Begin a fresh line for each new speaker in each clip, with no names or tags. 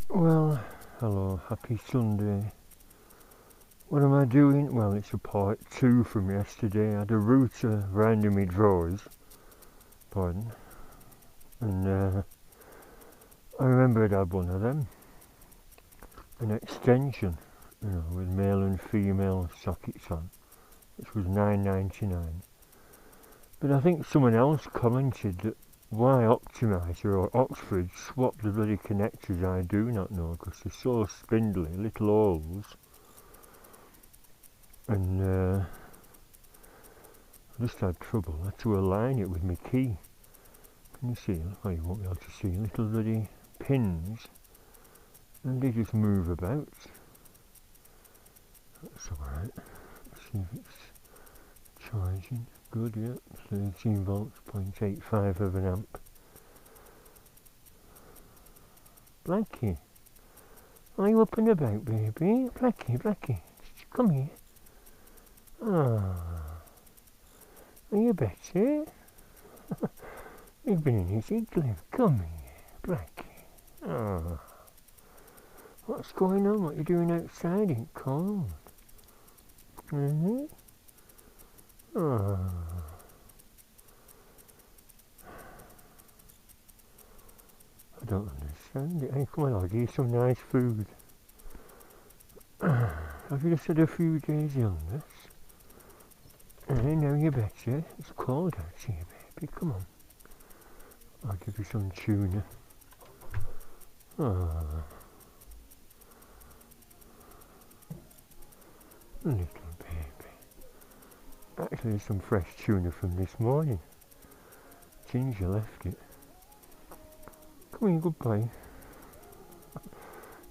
Well, hello, happy Sunday. What am I doing? Well, it's a part 2 from yesterday. I had a router round in my drawers, pardon, and I remember I'd had one of them, an extension, with male and female sockets on, which was $9.99. But I think someone else commented that why Optimizer or Oxford swap the bloody connectors, I do not know, because they're so spindly, little holes, and I just had trouble. I had to align it with my key. Can you see? Oh, you won't be able to see. Little bloody pins, and they just move about. That's alright. Let's see if it's charging. Good, yeah. 13 volts, 0.85 of an amp. Blackie, are you up and about, baby? Blackie, come here. Ah, are you better? You've been in his igloo. Come here, Blackie. Ah, what's going on? What are you doing outside? It's cold. Ah, I don't understand it. Hey, come on, I'll give you some nice food. Have you just had a few days illness? Now you're better. It's cold out here, baby. Come on. I'll give you some tuna. Ah, little baby. Actually, some fresh tuna from this morning. Ginger left it. Come here, goodbye.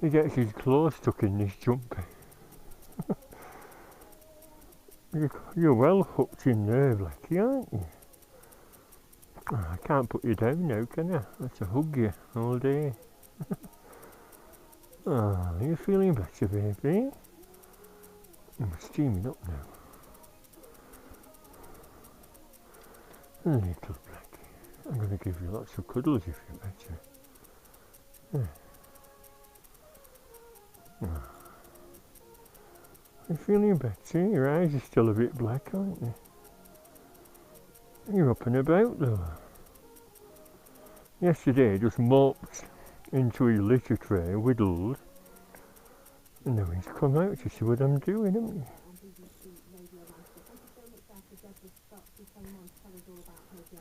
He gets his claws stuck in this jumper. You're well hooked in there, Blackie, aren't you? Oh, I can't put you down now, can I? I have to hug you all day. Ah, are you feeling better, baby? I'm steaming up now. Little Blackie. I'm going to give you lots of cuddles if you're better. Yeah. Ah. You're feeling better? Your eyes are still a bit black, aren't they? You're up and about though. Yesterday I just mopped into his litter tray, whittled, and now he's come out to see what I'm doing, hasn't he?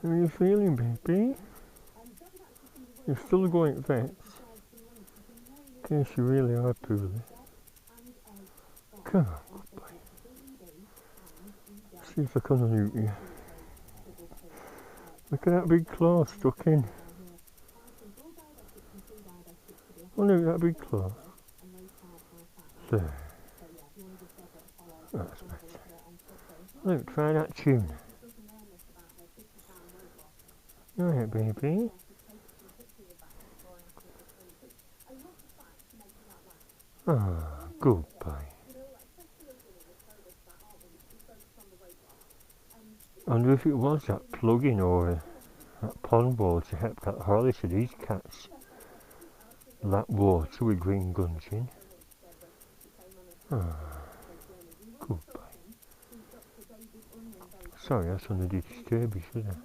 How are you feeling, baby? You're still going vets? In case you really are poorly. Come on, good boy. See if I can unhook you. Look at that big claw stuck in. Unhook that big claw. There. That's better. Look, try that tuna. Alright, baby. Ah, good boy. I wonder if it was that plug-in or that pond water helped that Harley to these cats. That water with green guns in. Ah, good boy. Sorry, I shouldn't have disturbed you, should I?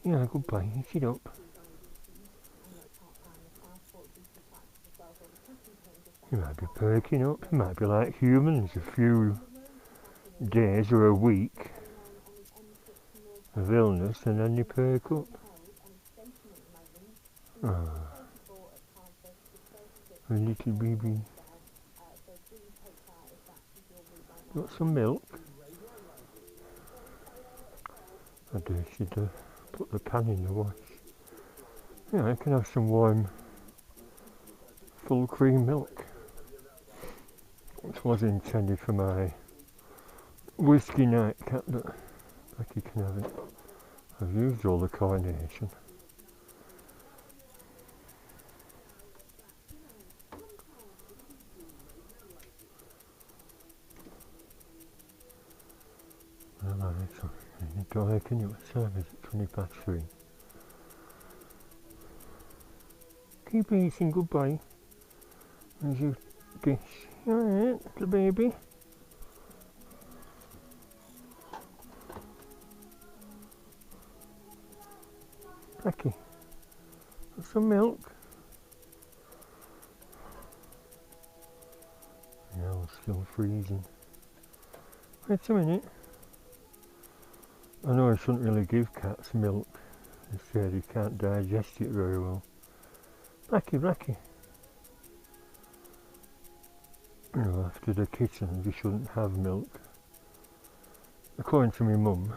Yeah, good boy. Eat it up. You might be perking up. You might be like humans, a few days or a week of illness and then you perk up. Ah, a little baby. Got some milk? I do should put the pan in the wash. Yeah, I can have some warm full cream milk, which was intended for my whiskey nightcap, but Blackie can have it. I've used all the carnation. Alright, so can you what time is it? 20 past 3. keep eating, goodbye. There's your dish. Alright, little baby. Blackie, got some milk? Yeah, it's still freezing. Wait a minute. I know I shouldn't really give cats milk. They say they can't digest it very well. Blackie, Blackie. You know, after the kittens, you shouldn't have milk. According to my mum.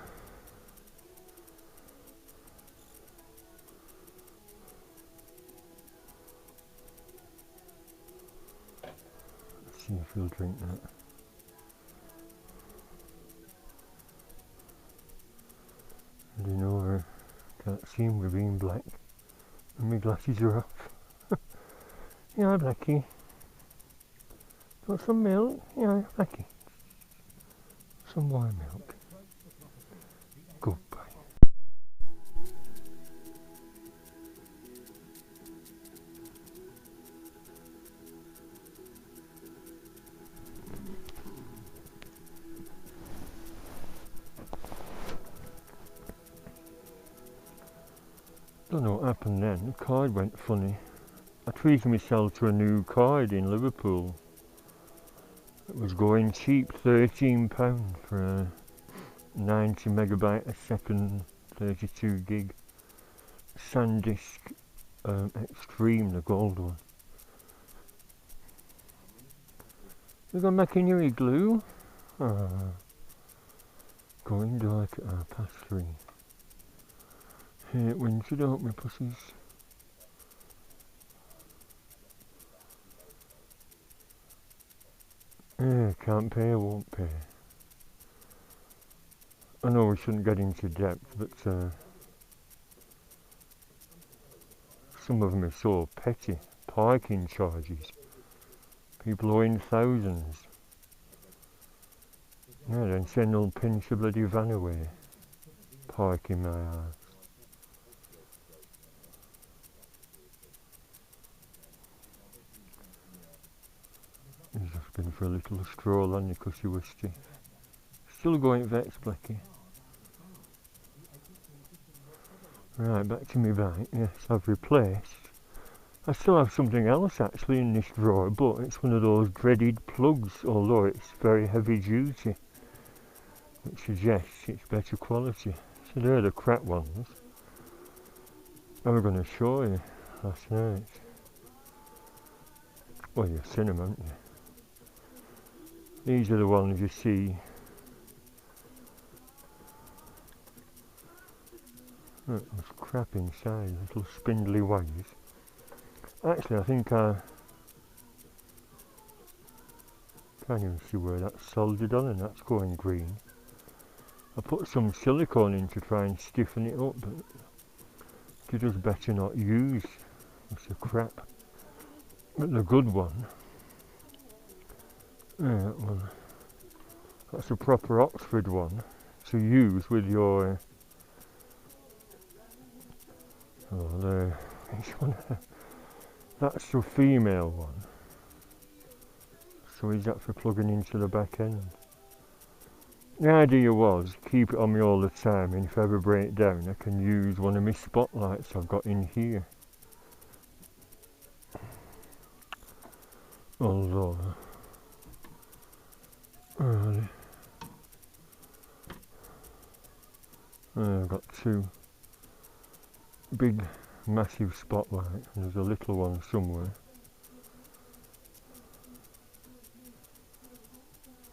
Let's see if he'll drink that. Heading over. Can't see him with being black. And my glasses are off. Yeah, Blackie. Got some milk? Yeah, Blackie. Some more milk. Goodbye. Don't know what happened then. The card went funny. I treated myself to a new card in Liverpool. It was going cheap, £13 for a 90 megabyte a second, 32 gig SanDisk Extreme, the gold one. You gone back in your igloo? Going dark at 3:30. Hate winter, don't we, pussies? Yeah, can't pay, won't pay. I know we shouldn't get into debt, but some of them are so petty. Parking charges. People owing thousands. Yeah, then send they'll pinch the bloody van away. Parking my house. He's just been for a little stroll on because he was stiff. Still going vexed, Blackie. Right, back to me bike. Yes, I've replaced. I still have something else actually in this drawer, but it's one of those dreaded plugs, although it's very heavy duty, which suggests it's better quality. So they're the crap ones. I was going to show you last night. Well, you've seen them, haven't you? These are the ones you see. Look, there's crap inside, little spindly wires. Actually, I think I can't even see where that's soldered on, and that's going green. I put some silicone in to try and stiffen it up, but you just better not use. It's a crap. But the good one, yeah, well, that's a proper Oxford one to use with your. Oh, there. Which one? That's the female one. So is that for plugging into the back end? The idea was keep it on me all the time, and if I ever break down I can use one of my spotlights I've got in here. Although I've got two big massive spotlights, and there's a little one somewhere.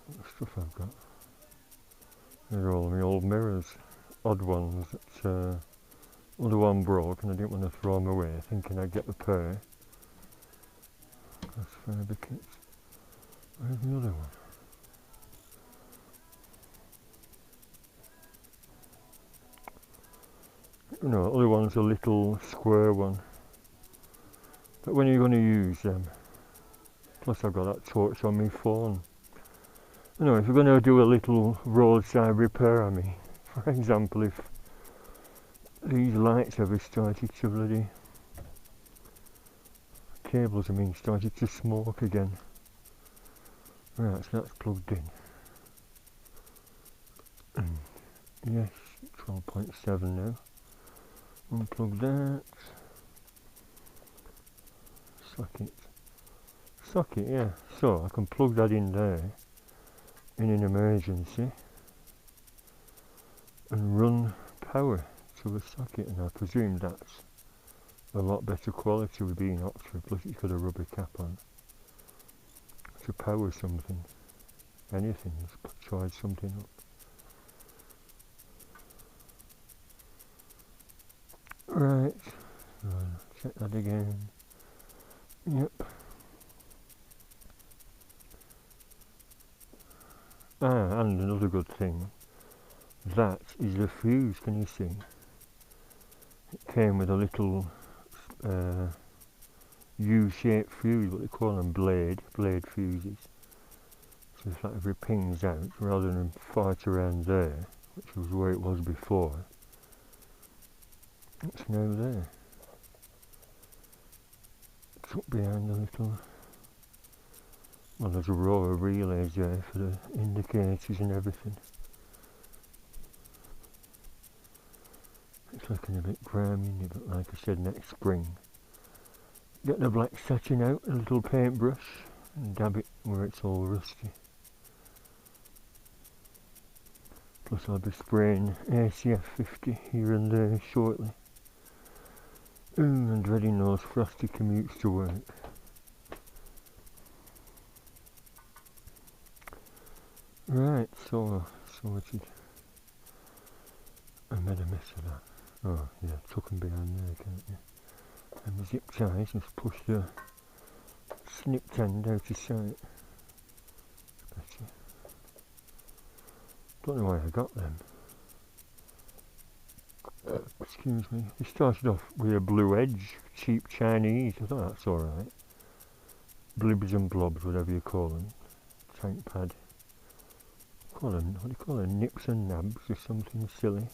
What stuff I've got. These are all my old mirrors, odd ones that other one broke and I didn't want to throw them away, thinking I'd get the pair. That's further kits. Where's the other one? No, the other one's a little square one. But when you're going to use them, plus I've got that torch on my phone. You know, if you're going to do a little roadside repair on me, for example, if these lights ever started to bloody cables, I mean, started to smoke again. Right, so that's plugged in. Yes, 12.7 now. Unplug that. Socket, yeah. So I can plug that in there in an emergency and run power to the socket, and I presume that's a lot better quality with being Oxford, plus it's got a rubber cap on to power something, anything, charge something up. Right, so check that again. Yep. And another good thing, that is the fuse, can you see? It came with a little U-shaped fuse, what they call them, blade fuses. So if that ever pings out, rather than fight around there, which was where it was before, it's now there. It's up behind the little, well, there's a row of relays there for the indicators and everything. It's looking a bit grimy, but like I said, next spring, get the black satin out, a little paintbrush, and dab it where it's all rusty. Plus I'll be spraying ACF 50 here and there shortly. I'm dreading those frosty commutes to work. Right, so sorted. I made a mess of that. Oh yeah, tuck them behind there, can't you? And the zip ties, just push the snipped end out of sight. Better. Don't know why I got them. Excuse me. They started off with a blue edge, cheap Chinese. I thought that's alright. Blibs and blobs, whatever you call them. Tank pad. What do you call them? Nips and nabs or something silly.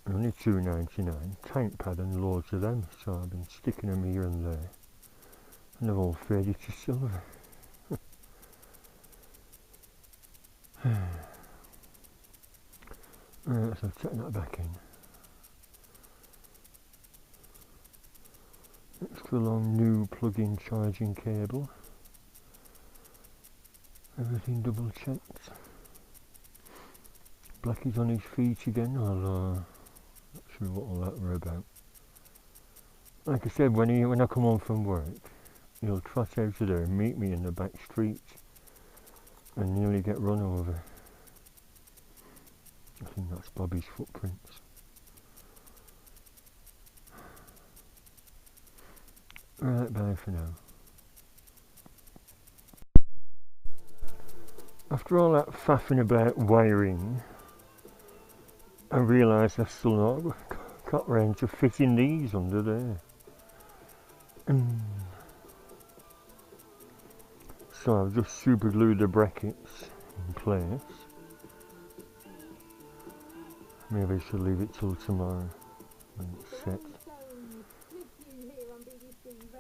Only $2.99. Tank pad and loads of them. So I've been sticking them here and there. And they've all faded to silver. Right, so check that back in. Extra long new plug-in charging cable. Everything double checked. Blackie's on his feet again, although not sure what all that were about. Like I said, when I come home from work, he'll trot out of there and meet me in the back street and nearly get run over. I think that's Bobby's footprints. Right, bye for now. After all that faffing about wiring, I realised I've still not got round to fitting these under there. So I've just super glued the brackets in place. Maybe I should leave it till tomorrow when it's set.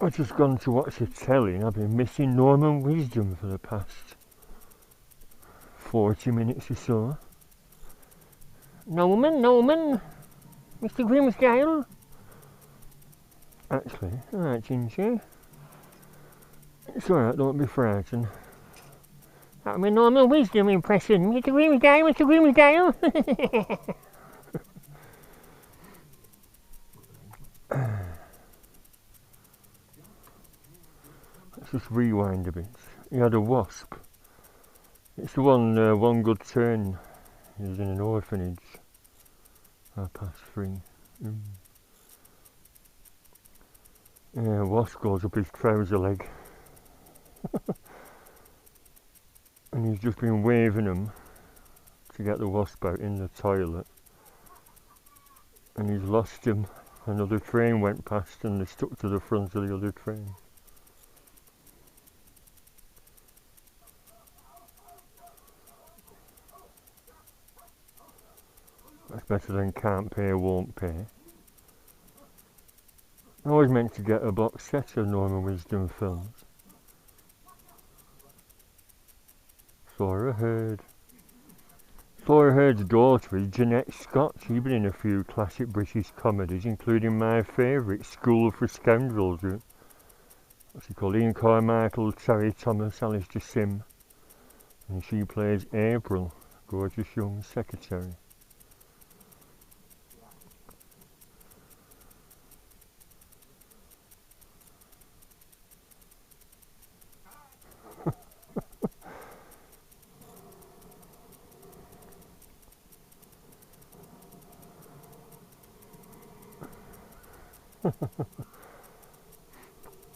I've just gone to watch the telly and I've been missing Norman Wisdom for the past 40 minutes or so. Norman, Mr. Grimsdale. Actually, alright, Ginger. It's alright, don't be frightened. That'll be Norman Wisdom impression. Mr. Grimsdale. Let's just rewind a bit. He had a wasp. It's the one, One Good Turn. He was in an orphanage. 3:30. Yeah, wasp goes up his trouser leg. And he's just been waving them to get the wasp out in the toilet. And he's lost him. Another train went past and they stuck to the front of the other train. That's better than can't pay, won't pay. I was meant to get a box set of Norman Wisdom films. Thora Heard's daughter is Jeanette Scott. She's been in a few classic British comedies, including my favourite, School for Scoundrels. What's he called? Ian Carmichael, Terry Thomas, Alistair Sim. And she plays April, gorgeous young secretary.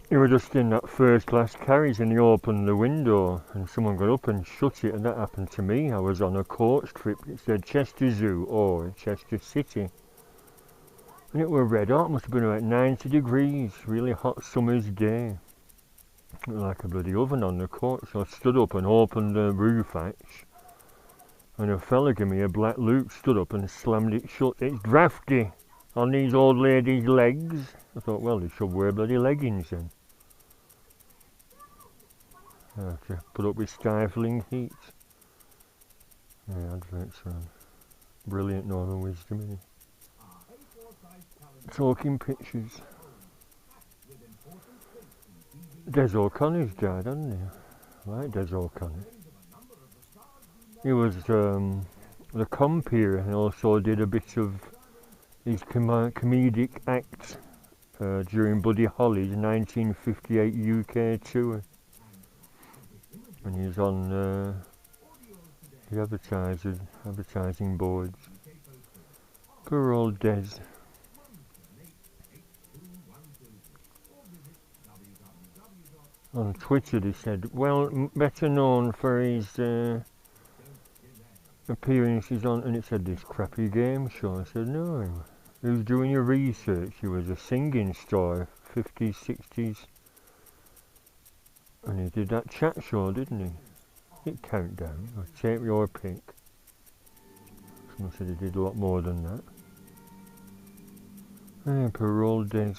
He was just in that first class carriage and he opened the window and someone got up and shut it, and that happened to me. I was on a coach trip. It said Chester Zoo or Chester City. And it were red hot, must have been about 90 degrees, really hot summer's day. It was like a bloody oven on the coach. So I stood up and opened the roof hatch. And a fella gave me a black loop, stood up and slammed it shut. It's drafty on these old ladies' legs. I thought, well, they should wear bloody leggings then. I have to put up with stifling heat. Yeah, adverts on. Brilliant Norman Wisdom, isn't he? Talking pictures. Des O'Connor's died, hasn't he? I like Des O'Connor. He was the compeer and also did a bit of his comedic act during Buddy Holly's 1958 UK tour. And he was on the advertising boards. Poor old Des. On Twitter they said, well, better known for his appearances on, and it said this crappy game show. I said, no, he was doing your research. He was a singing star, 50s, 60s. And he did that chat show, didn't he? Hit Countdown, or Take Your Pick. Someone said he did a lot more than that. Poor old Des.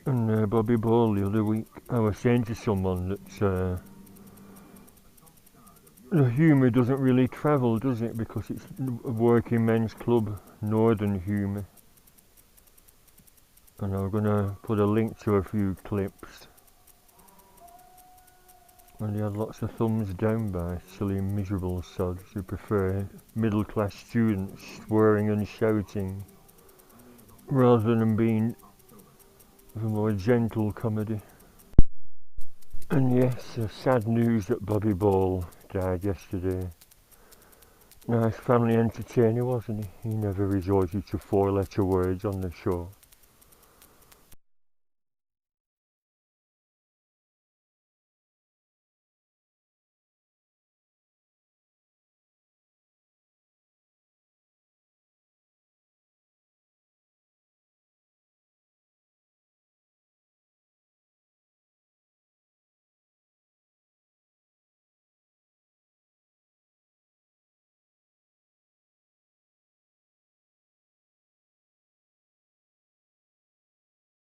And Bobby Ball the other week, I was saying to someone that the humour doesn't really travel, does it? Because it's a working men's club, northern humour. And I'm going to put a link to a few clips. And he had lots of thumbs down by silly miserable sods who prefer middle class students swearing and shouting rather than being of a more gentle comedy. And yes, sad news that Bobby Ball died yesterday. Nice family entertainer, wasn't he? He never resorted to 4-letter words on the show.